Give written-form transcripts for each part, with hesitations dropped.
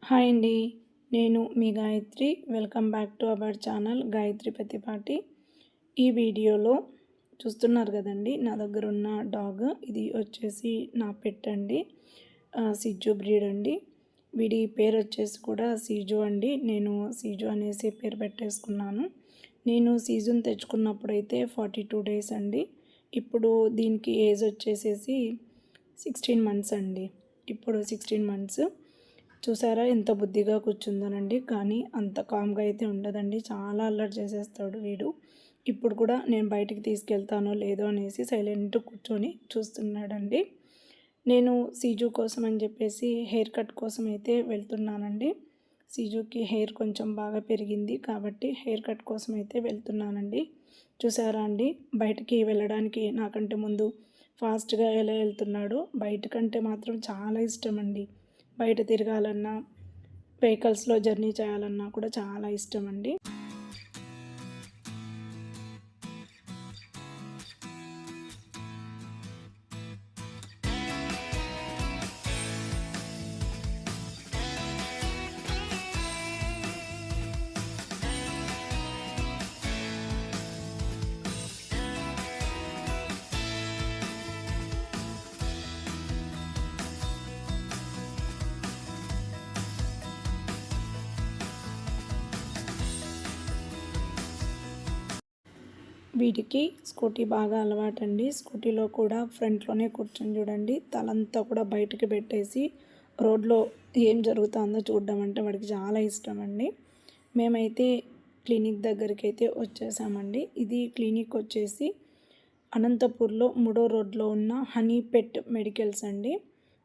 Hi అండి. నేను మీ Gayatri. Welcome back to our channel Gayatri Pratipati. ఈ వీడియోలో చూస్తున్నారు కదండి, నా దగ్గర ఉన్న డాగ్ ఇది వచ్చేసి నా పెట్ అండి. సిజు బ్రీడ్ అండి. వీడి పేరు వచ్చేసి కూడా సీజు అండి. నేను సీజు అనేసి పేరు పెట్టేసుకున్నాను. నేను సీజుని తెచ్చుకున్నప్పుడైతే 42 డేస్ అండి. ఇప్పుడు దీనికి ఏజ్ వచ్చేసేసి 16 మంత్స్ అండి. ఇప్పుడు 16 మంత్స్. చూసారా ఎంత బుద్ధిగా కూర్చుందోనండి. కానీ అంత కామ్గా అయితే ఉండదండి, చాలా అల్లరి చేసేస్తాడు వీడు. ఇప్పుడు కూడా నేను బయటికి తీసుకెళ్తానో లేదో అనేసి సైలెంట్ కూర్చొని చూస్తున్నాడండి. నేను సీజు కోసం అని చెప్పేసి హెయిర్ కట్ కోసం అయితే వెళ్తున్నానండి. సీజుకి హెయిర్ కొంచెం బాగా పెరిగింది కాబట్టి హెయిర్ కట్ కోసం అయితే వెళ్తున్నానండి. చూసారా అండి, బయటికి వెళ్ళడానికి నాకంటే ముందు ఫాస్ట్గా ఎలా వెళ్తున్నాడో. బయటకంటే మాత్రం చాలా ఇష్టం అండి. బయట తిరగాలన్నా, వెహికల్స్లో జర్నీ చేయాలన్నా కూడా చాలా ఇష్టం అండి. వీటికి స్కూటీ బాగా అలవాటండి. స్కూటీలో కూడా ఫ్రంట్లోనే కూర్చొని చూడండి, తలంతా కూడా బయటకు పెట్టేసి రోడ్లో ఏం జరుగుతుందో చూడడం అంటే వాడికి చాలా ఇష్టం అండి. మేమైతే క్లినిక్ దగ్గరికి అయితే వచ్చేసామండి. ఇది క్లినిక్ వచ్చేసి అనంతపూర్లో 3వ రోడ్లో ఉన్న హనీ పెట్ మెడికల్స్ అండి.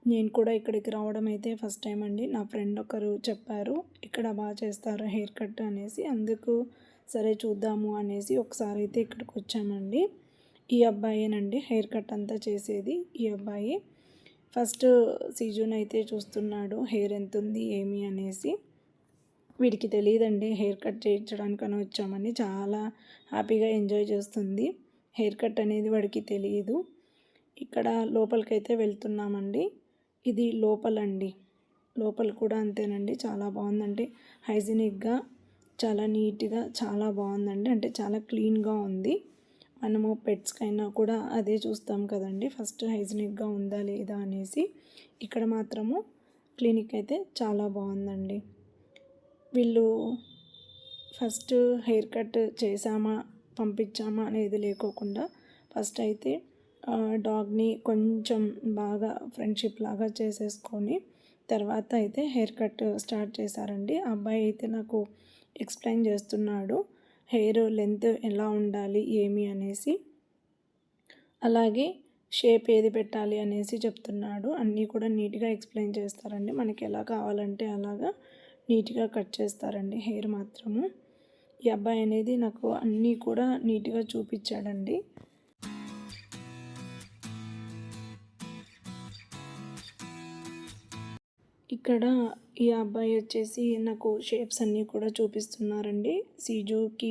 నేను కూడా ఇక్కడికి రావడం అయితే ఫస్ట్ టైం అండి. నా ఫ్రెండ్ ఒకరు చెప్పారు ఇక్కడ బాగా చేస్తారు హెయిర్ కట్ అనేసి. అందుకు సరే చూద్దాము అనేసి ఒకసారి అయితే ఇక్కడికి వచ్చామండి. ఈ అబ్బాయేనండి హెయిర్ కట్ అంతా చేసేది. ఈ అబ్బాయి ఫస్ట్ సీజన్ అయితే చూస్తున్నాడు హెయిర్ ఎంత ఉంది ఏమి అనేసి. వీడికి తెలియదండి హెయిర్ కట్ చేయించడానికని వచ్చామని. చాలా హ్యాపీగా ఎంజాయ్ చేస్తుంది. హెయిర్ కట్ అనేది వాడికి తెలియదు. ఇక్కడ లోపలికైతే వెళ్తున్నామండి. ఇది లోపలండి. లోపల కూడా అంతేనండి, చాలా బాగుందండి. హైజీనిక్గా, చాలా నీట్గా, చాలా బాగుందండి. అంటే చాలా క్లీన్గా ఉంది. మనము పెట్స్కైనా కూడా అదే చూస్తాం కదండి, ఫస్ట్ హైజీనిక్గా ఉందా లేదా అనేసి. ఇక్కడ మాత్రము క్లినిక్ అయితే చాలా బాగుందండి. వీళ్ళు ఫస్ట్ హెయిర్ కట్ చేసామా పంపించామా అనేది లేకోకుండా ఫస్ట్ అయితే డాగ్ని కొంచెం బాగా ఫ్రెండ్షిప్ లాగా చేసేసుకొని తర్వాత అయితే హెయిర్ కట్ స్టార్ట్ చేశారండి. అబ్బాయి అయితే నాకు ఎక్స్ప్లెయిన్ చేస్తున్నాడు హెయిర్ లెంత్ ఎలా ఉండాలి ఏమి అనేసి, అలాగే షేప్ ఏది పెట్టాలి అనేసి చెప్తున్నాడు. అన్నీ కూడా నీట్గా ఎక్స్ప్లెయిన్ చేస్తారండి. మనకి ఎలా కావాలంటే అలాగా నీట్గా కట్ చేస్తారండి హెయిర్ మాత్రము. ఈ అబ్బాయి అనేది నాకు అన్నీ కూడా నీట్గా చూపించాడండి. ఇక్కడ ఈ అబ్బాయి వచ్చేసి నాకు షేప్స్ అన్నీ కూడా చూపిస్తున్నారండి. సీజుకి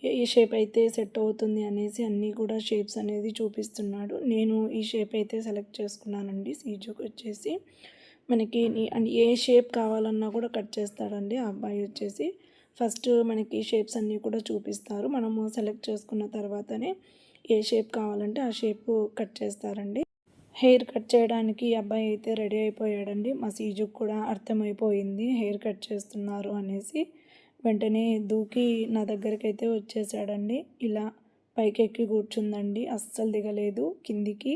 ఏ షేప్ అయితే సెట్ అవుతుంది అనేసి అన్నీ కూడా షేప్స్ అనేది చూపిస్తున్నాడు. నేను ఈ షేప్ అయితే సెలెక్ట్ చేసుకున్నానండి. సీజుకి వచ్చేసి మనకి ఏ షేప్ కావాలన్నా కూడా కట్ చేస్తాడండి ఆ అబ్బాయి వచ్చేసి. ఫస్ట్ మనకి షేప్స్ అన్నీ కూడా చూపిస్తారు. మనము సెలెక్ట్ చేసుకున్న తర్వాతనే ఏ షేప్ కావాలంటే ఆ షేప్ కట్ చేస్తారండి. హెయిర్ కట్ చేయడానికి ఈ అబ్బాయి అయితే రెడీ అయిపోయాడండి. మా సీజుకి కూడా అర్థమైపోయింది హెయిర్ కట్ చేస్తున్నారు అనేసి. వెంటనే దూకి నా దగ్గరికి అయితే వచ్చేసాడండి. ఇలా పైకెక్కి కూర్చుందండి, అస్సలు దిగలేదు కిందికి.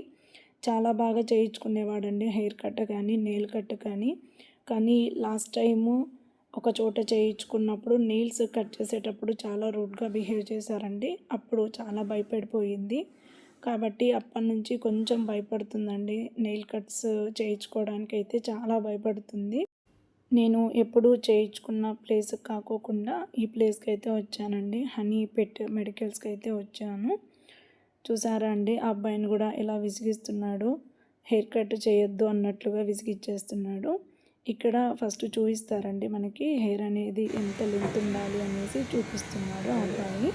చాలా బాగా చేయించుకునేవాడండి హెయిర్ కట్ కానీ నెయిల్ కట్ కానీ. కానీ లాస్ట్ టైము ఒక చోట చేయించుకున్నప్పుడు నెయిల్స్ కట్ చేసేటప్పుడు చాలా రూడ్గా బిహేవ్ చేశారండి. అప్పుడు చాలా భయపడిపోయింది. కాబట్టి అప్పటి నుంచి కొంచెం భయపడుతుందండి. నెయిల్ కట్స్ చేయించుకోవడానికి అయితే చాలా భయపడుతుంది. నేను ఎప్పుడూ చేయించుకున్న ప్లేస్ కాకోకుండా ఈ ప్లేస్కి అయితే వచ్చానండి. హనీ పెట్ మెడికల్స్కి అయితే వచ్చాను. చూసారా అండి, ఆ అబ్బాయిని కూడా ఎలా విసిగిస్తున్నాడు, హెయిర్ కట్ చేయొద్దు అన్నట్లుగా విసిగిచ్చేస్తున్నాడు. ఇక్కడ ఫస్ట్ చూపిస్తారండి మనకి హెయిర్ అనేది ఎంత లెంత్ ఉండాలి అనేసి చూపిస్తున్నాడు ఆ అబ్బాయి.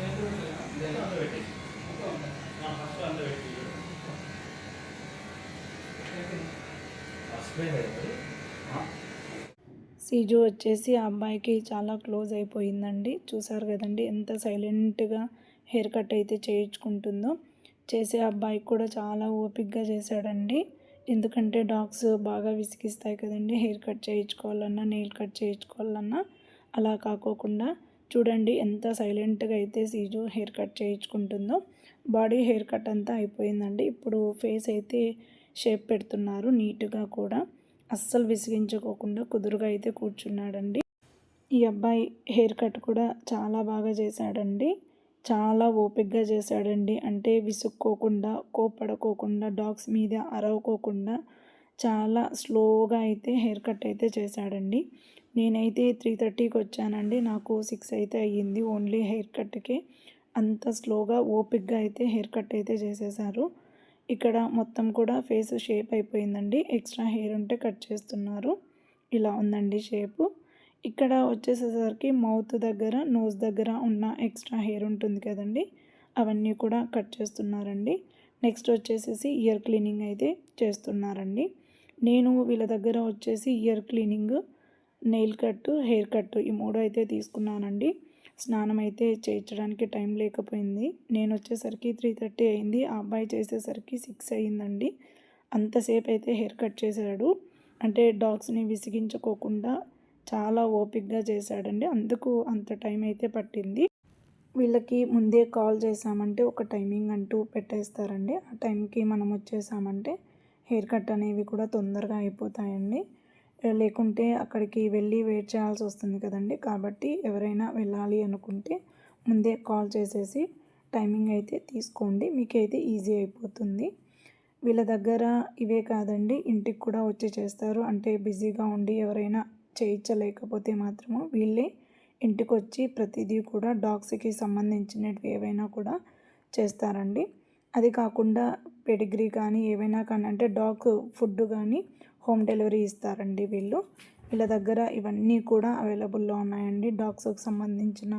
సీజు వచ్చేసి ఆ అబ్బాయికి చాలా క్లోజ్ అయిపోయిందండి. చూసారు కదండి ఎంత సైలెంట్గా హెయిర్ కట్ అయితే చేయించుకుంటుందో. చేసే అబ్బాయికి కూడా చాలా ఓపికగా చేశాడండి. ఎందుకంటే డాగ్స్ బాగా విసిగిస్తాయి కదండి, హెయిర్ కట్ చేయించుకోవాలన్నా నెయిల్ కట్ చేయించుకోవాలన్నా. అలా కాకోకుండా చూడండి ఎంత సైలెంట్గా అయితే సీజు హెయిర్ కట్ చేయించుకుంటుందో. బాడీ హెయిర్ కట్ అంతా అయిపోయిందండి. ఇప్పుడు ఫేస్ అయితే షేప్ పెడుతున్నారు నీట్గా కూడా. అస్సలు విసిగించుకోకుండా కుదురుగా అయితే కూర్చున్నాడండి. ఈ అబ్బాయి హెయిర్ కట్ కూడా చాలా బాగా చేశాడండి. చాలా ఓపికగా చేశాడండి. అంటే విసుక్కోకుండా, కోప్పడుకోకుండా, డాగ్స్ మీద అరవకోకుండా చాలా స్లోగా అయితే హెయిర్ కట్ అయితే చేశాడండి. నేనైతే 3:30కి వచ్చానండి. నాకు 6 అయితే అయ్యింది ఓన్లీ హెయిర్ కట్‌కే. అంత స్లోగా ఓపికగా అయితే హెయిర్ కట్ అయితే చేసేశారు. ఇక్కడ మొత్తం కూడా ఫేస్ షేప్ అయిపోయిందండి. ఎక్స్ట్రా హెయిర్ ఉంటే కట్ చేస్తున్నారు. ఇలా ఉందండి షేపు. ఇక్కడ వచ్చేసేసరికి మౌత్ దగ్గర, నోస్ దగ్గర ఉన్న ఎక్స్ట్రా హెయిర్ ఉంటుంది కదండి, అవన్నీ కూడా కట్ చేస్తున్నారండి. నెక్స్ట్ వచ్చేసేసి ఇయర్ క్లీనింగ్ అయితే చేస్తున్నారండి. నేను వీళ్ళ దగ్గర వచ్చేసి ఇయర్ క్లీనింగ్, నెయిల్ కట్టు, హెయిర్ కట్టు ఈ 3 అయితే తీసుకున్నానండి. స్నానం అయితే చేయించడానికి టైం లేకపోయింది. నేను వచ్చేసరికి 3:30 అయింది. ఆ అబ్బాయి చేసేసరికి 6 అయిందండి. అంతసేపు అయితే హెయిర్ కట్ చేశాడు. అంటే డాగ్స్ని విసిగించుకోకుండా చాలా ఓపికగా చేశాడండి. అందుకు అంత టైం అయితే పట్టింది. వీళ్ళకి ముందే కాల్ చేసామంటే ఒక టైమింగ్ అంటూ పెట్టేస్తారండి. ఆ టైంకి మనం వచ్చేసామంటే హెయిర్ కట్ అనేవి కూడా తొందరగా అయిపోతాయండి. లేకుంటే అక్కడికి వెళ్ళి వెయిట్ చేయాల్సి వస్తుంది కదండి. కాబట్టి ఎవరైనా వెళ్ళాలి అనుకుంటే ముందే కాల్ చేసేసి టైమింగ్ అయితే తీసుకోండి, మీకైతే ఈజీ అయిపోతుంది. వీళ్ళ దగ్గర ఇవే కాదండి, ఇంటికి కూడా వచ్చి చేస్తారు. అంటే బిజీగా ఉండి ఎవరైనా చేయించలేకపోతే మాత్రము వీళ్ళే ఇంటికి వచ్చి ప్రతిదీ కూడా డాగ్స్కి సంబంధించినవి ఏవైనా కూడా చేస్తారండి. అది కాకుండా పెడిగ్రీ కానీ ఏవైనా కానీ అంటే డాగ్ ఫుడ్ కానీ హోమ్ డెలివరీ ఇస్తారండి వీళ్ళు. వీళ్ళ దగ్గర ఇవన్నీ కూడా అవైలబుల్లో ఉన్నాయండి. డాగ్స్కి సంబంధించిన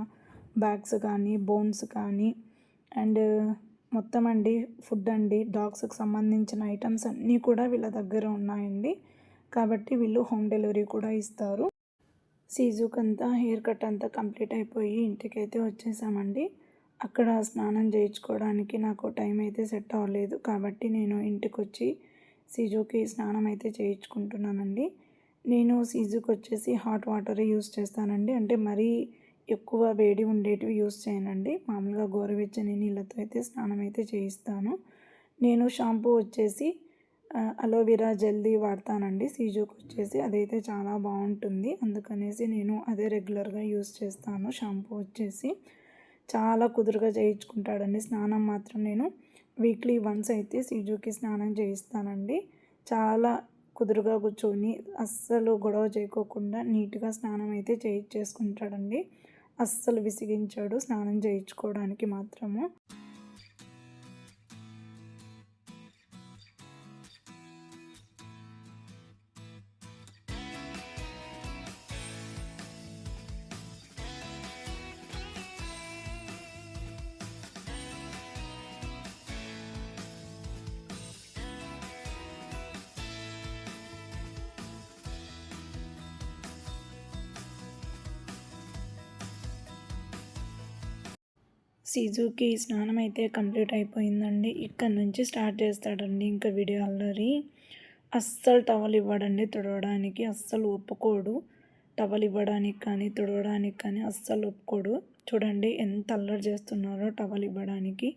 బ్యాగ్స్ కానీ, బోన్స్ కానీ అండ్ మొత్తం అండి ఫుడ్ అండి, డాగ్స్కి సంబంధించిన ఐటమ్స్ అన్నీ కూడా వీళ్ళ దగ్గర ఉన్నాయండి. కాబట్టి వీళ్ళు హోమ్ డెలివరీ కూడా ఇస్తారు. సీజుకంతా హెయిర్ కట్ అంతా కంప్లీట్ అయిపోయి ఇంటికైతే వచ్చేసామండి. అక్కడ స్నానం చేయించుకోవడానికి నాకు టైం అయితే సెట్ అవ్వలేదు. కాబట్టి నేను ఇంటికి వచ్చి సీజుకి స్నానం అయితే చేయించుకుంటున్నానండి. నేను సీజుకి వచ్చేసి హాట్ వాటర్ యూస్ చేస్తానండి. అంటే మరీ ఎక్కువ వేడి ఉండేటివి యూస్ చేయనండి. మామూలుగా గోరువెచ్చని నీళ్ళతో అయితే స్నానం అయితే చేయిస్తాను. నేను షాంపూ వచ్చేసి అలోవెరా జెల్ది వాడతానండి సీజుకి వచ్చేసి. అదైతే చాలా బాగుంటుంది. అందుకనేసి నేను అదే రెగ్యులర్గా యూస్ చేస్తాను. షాంపూ వచ్చేసి చాలా కుదురుగా చేయించుకుంటాడండి. స్నానం మాత్రం నేను వీక్లీ వన్స్ అయితే సీజుకి స్నానం చేయిస్తానండి. చాలా కుదురుగా కూర్చొని అస్సలు గొడవ చేయకోకుండా నీట్గా స్నానం అయితే చేయించేసుకుంటాడండి. అస్సలు విసిగించాడు స్నానం చేయించుకోవడానికి మాత్రము. సీజుకి స్నానం అయితే కంప్లీట్ అయిపోయిందండి. ఇక్కడ నుంచి స్టార్ట్ చేస్తాడండి ఇంకా వీడియో అల్లరి. అస్సలు టవల్ ఇవ్వడండి తుడవడానికి, అస్సలు ఒప్పుకోడు. టవల్ ఇవ్వడానికి కానీ తుడవడానికి కానీ అస్సలు ఒప్పుకోడు. చూడండి ఎంత అల్లరి చేస్తున్నారో టవల్ ఇవ్వడానికి.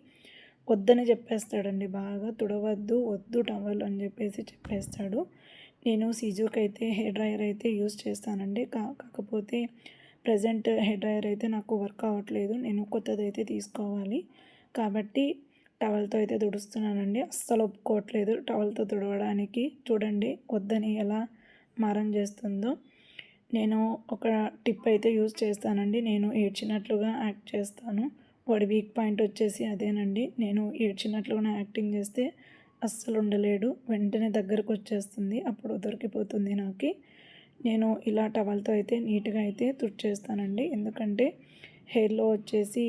వద్దని చెప్పేస్తాడండి, బాగా తుడవద్దు, వద్దు టవల్ అని చెప్పేసి చెప్పేస్తాడు. నేను సీజుకి అయితే హెయిర్ డ్రైయర్ అయితే యూస్ చేస్తానండి. కాకపోతే ప్రజెంట్ హెయిర్ డ్రైయర్ అయితే నాకు వర్క్ అవ్వట్లేదు. నేను కొత్తది అయితే తీసుకోవాలి. కాబట్టి టవల్తో అయితే తుడుస్తున్నానండి. అస్సలు ఒప్పుకోవట్లేదు టవల్తో తుడవడానికి. చూడండి వద్దని ఎలా మారం చేస్తుందో. నేను ఒక టిప్ అయితే యూజ్ చేస్తానండి. నేను ఏడ్చినట్లుగా యాక్ట్ చేస్తాను. వాడి వీక్ పాయింట్ వచ్చేసి అదేనండి. నేను ఏడ్చినట్లుగా యాక్టింగ్ చేస్తే అస్సలు ఉండలేడు. వెంటనే దగ్గరకు వచ్చేస్తుంది. అప్పుడు దొరికిపోతుంది నాకు. నేను ఇలా టవల్తో అయితే నీట్గా అయితే తుడిచేస్తానండి. ఎందుకంటే హెయిర్లో వచ్చేసి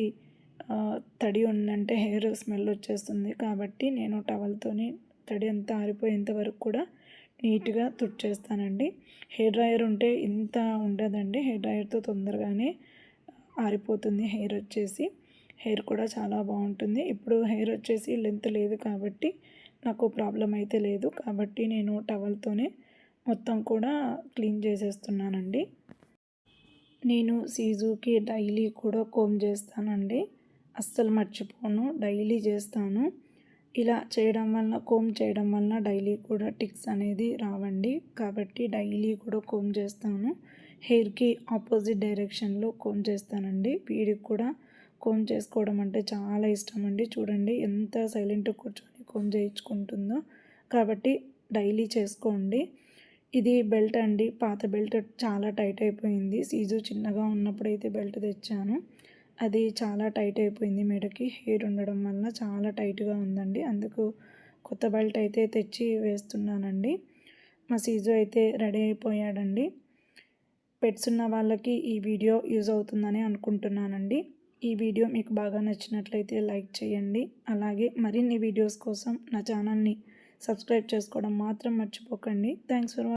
తడి ఉందంటే హెయిర్ స్మెల్ వచ్చేస్తుంది. కాబట్టి నేను టవల్తోని తడి అంతా ఆరిపోయేంత వరకు కూడా నీట్గా తుడిచేస్తానండి. హెయిర్ డ్రైయర్ ఉంటే ఇంత ఉండదండి. హెయిర్ డ్రైయర్తో తొందరగానే ఆరిపోతుంది హెయిర్ వచ్చేసి. హెయిర్ కూడా చాలా బాగుంటుంది. ఇప్పుడు హెయిర్ వచ్చేసి లెంత్ లేదు కాబట్టి నాకు ప్రాబ్లం అయితే లేదు. కాబట్టి నేను టవల్తోనే మొత్తం కూడా క్లీన్ చేసేస్తున్నానండి. నేను సీజుకి డైలీ కూడా కోమ్ చేస్తానండి. అస్సలు మర్చిపోను, డైలీ చేస్తాను. ఇలా చేయడం వలన, కోమ్ చేయడం వలన డైలీ కూడా టిక్స్ అనేది రావండి. కాబట్టి డైలీ కూడా కోమ్ చేస్తాను. హెయిర్కి ఆపోజిట్ డైరెక్షన్లో కోమ్ చేస్తానండి. వీడికి కూడా కోమ్ చేసుకోవడం అంటే చాలా ఇష్టం అండి. చూడండి ఎంత సైలెంట్గా కూర్చొని కోమ్ చేయించుకుంటుందో. కాబట్టి డైలీ చేసుకోండి. ఇది బెల్ట్ అండి. పాత బెల్ట్ చాలా టైట్ అయిపోయింది. సీజు చిన్నగా ఉన్నప్పుడైతే బెల్ట్ తెచ్చాను. అది చాలా టైట్ అయిపోయింది మెడకి. హెయిర్ ఉండడం వల్ల చాలా టైట్గా ఉందండి. అందుకు కొత్త బెల్ట్ అయితే తెచ్చి వేస్తున్నానండి. మా సీజు అయితే రెడీ అయిపోయాడండి. పెట్స్ ఉన్న వాళ్ళకి ఈ వీడియో యూజ్ అవుతుందని అనుకుంటున్నానండి. ఈ వీడియో మీకు బాగా నచ్చినట్లయితే లైక్ చేయండి. అలాగే మరిన్ని వీడియోస్ కోసం నా ఛానల్ని సబ్స్క్రైబ్ చేసుకోవడం మాత్రం మర్చిపోకండి. Thanks for watching.